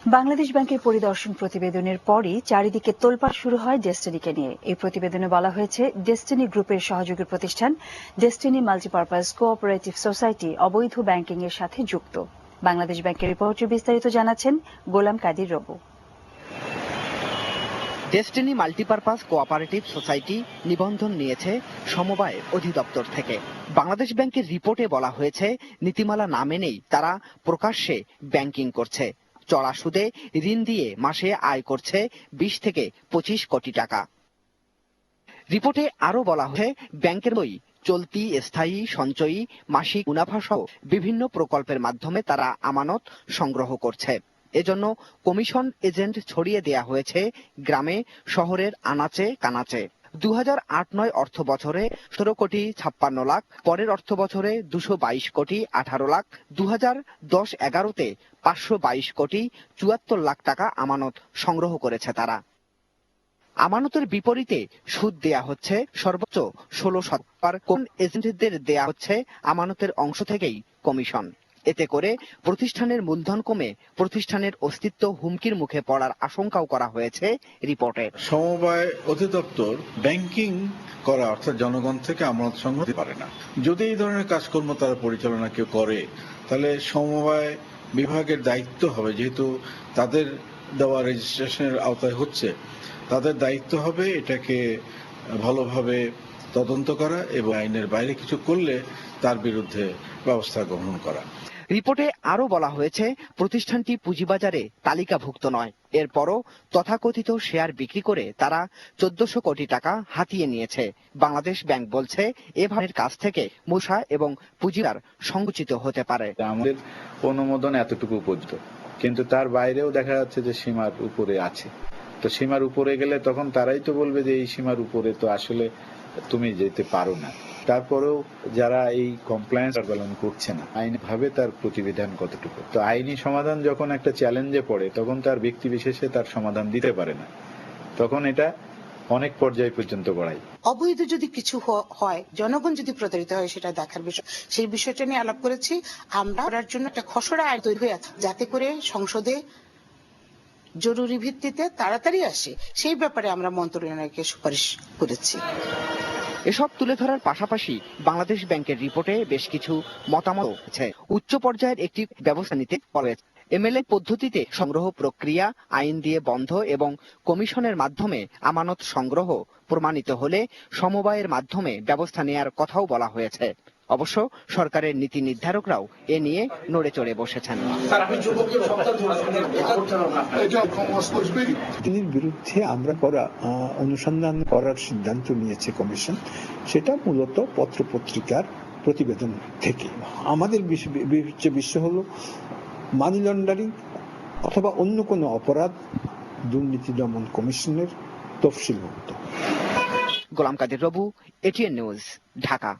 বাংলাদেশ ব্যাংকের পরিদর্শন প্রতিবেদনের পরই চারিদিকে তোলপাড় শুরু হয় ডেস্টিনিকে নিয়ে। এই প্রতিবেদনে বলা হয়েছে, ডেস্টিনি গ্রুপের সহযোগী প্রতিষ্ঠান ডেস্টিনি মাল্টিপারপাস কোঅপারেটিভ সোসাইটি অবৈধ ব্যাংকিং এর সাথে যুক্ত। বাংলাদেশ ব্যাংকের রিপোর্টে বিস্তারিত জানাচ্ছেন Golam Kadir Rabu. Destiny multipurpose cooperative society নিবন্ধন নিয়েছে সমবায় অধিদপ্তর থেকে। বাংলাদেশ ব্যাংকের রিপোর্টে বলা হয়েছে, নীতিমালা না মেনেই তারা প্রকাশ্যে ব্যাংকিং করছে। চড়া সুদে ঋণ দিয়ে মাসে আয় করছে 20 থেকে 25 কোটি টাকা। রিপোর্টে আরো বলা হয়েছে, ব্যাংকের বই চলতি, স্থায়ী, সঞ্চয়ী, মাসিক মুনাফা সহ বিভিন্ন প্রকল্পের মাধ্যমে তারা আমানত সংগ্রহ করছে। এজন্য কমিশন এজেন্ট ছড়িয়ে দেয়া হয়েছে গ্রামে, শহরের আনাচে কানাচে। 2008-9 অর্থ বছরে 17 কোটি 56 লাখ, পরের অর্থ বছরে 222 কোটি 18 লাখ, 2010-11-তে 522 কোটি 74 লাখ টাকা আমানত সংগ্রহ করেছে তারা। আমানতের বিপরীতে সুদ দেয়া হচ্ছে সর্বোচ্চ 16%। কোন এজেন্টদের দেয়া হচ্ছে আমানতের অংশ থেকেই কমিশন। এতে করে প্রতিষ্ঠানের মূলধন কমে প্রতিষ্ঠানের অস্তিত্ব হুমকির মুখে পড়ার আশঙ্কাও করা হয়েছে রিপোর্টে। সমবায় অধিদপ্তর ব্যাংকিং করা অর্থাৎ জনগণ থেকে আমানত সংগ্রহ করতে পারে না। যদি এই ধরনের কাজকর্ম তারা পরিচালনা কেউ করে, তাহলে সমবায় বিভাগের দায়িত্ব হবে, যেহেতু তাদের দেওয়া রেজিস্ট্রেশনের আওতায় হচ্ছে, তাদের দায়িত্ব হবে এটাকে ভালোভাবে তদন্ত করা এবং আইনের বাইরে কিছু করলে তার বিরুদ্ধে ব্যবস্থা গ্রহণ করা। রিপোর্টে আরো বলা হয়েছে, প্রতিষ্ঠানটি পুঁজিবাজারে তালিকাভুক্ত নয়। এরপরও তথাকথিত শেয়ার বিক্রি করে তারা 1400 কোটি টাকা হাতিয়ে নিয়েছে। বাংলাদেশ ব্যাংক বলছে, এভাবে কাছ থেকে মূসা এবং পুঁজিদার সংকুচিত হতে পারে। আমাদের অনুমোদন এতটুকু পর্যন্ত, কিন্তু তার বাইরেও দেখা যাচ্ছে যে সীমার উপরে আছে। তো সীমার উপরে গেলে তখন তারাই তো বলবে যে এই সীমার উপরে তো আসলে তুমি যেতে পারো না। তারপরেও যারা এই কমপ্লায়েন্স পালন করছে না, আইনিভাবে তার প্রতিবিধান কতটুকু। তো আইনি সমাধান যখন একটা চ্যালেঞ্জে পড়ে, তখন তার ব্যক্তি বিশেষে তার সমাধান দিতে পারে না, তখন এটা অনেক পর্যায় পর্যন্ত গড়ায়। অবৈধ যদি কিছু হয়, জনগণ যদি প্রতারিত হয়, সেটা দেখার বিষয়। সেই বিষয়টা নিয়ে আলাপ করেছি। আমরা করার জন্য একটা খসড়া আইন তৈরি হয়ে আছে, যাতে করে সংসদে জরুরি ভিত্তিতে তাড়াতাড়ি আসে, সেই ব্যাপারে আমরা মন্ত্রণালয়কে সুপারিশ করেছি। এসব তুলে ধরার পাশাপাশি বাংলাদেশ ব্যাংকের রিপোর্টে বেশ কিছু মতামত আছে। উচ্চ পর্যায়ের একটি ব্যবস্থা নিতে বলা হয়েছে। এমএলএ পদ্ধতিতে সংগ্রহ প্রক্রিয়া আইন দিয়ে বন্ধ এবং কমিশনের মাধ্যমে আমানত সংগ্রহ প্রমাণিত হলে সমবায়ের মাধ্যমে ব্যবস্থা নেয়ার কথাও বলা হয়েছে। অবশ্য সরকারের নীতি নির্ধারকরাও এ নিয়ে নড়ে চড়ে বসেছেন। তিনি বিরুদ্ধে আমরা অনুসন্ধান করার সিদ্ধান্ত নিয়েছে কমিশন, সেটা মূলত পত্রপত্রিকার প্রতিবেদন থেকে। আমাদের বিষয় হলো মানি লন্ডারিং অথবা অন্য কোনো অপরাধ দুর্নীতি দমন কমিশনের তফসিলভুক্ত। গোলাম কাদের রবু, এটিএন নিউজ, ঢাকা।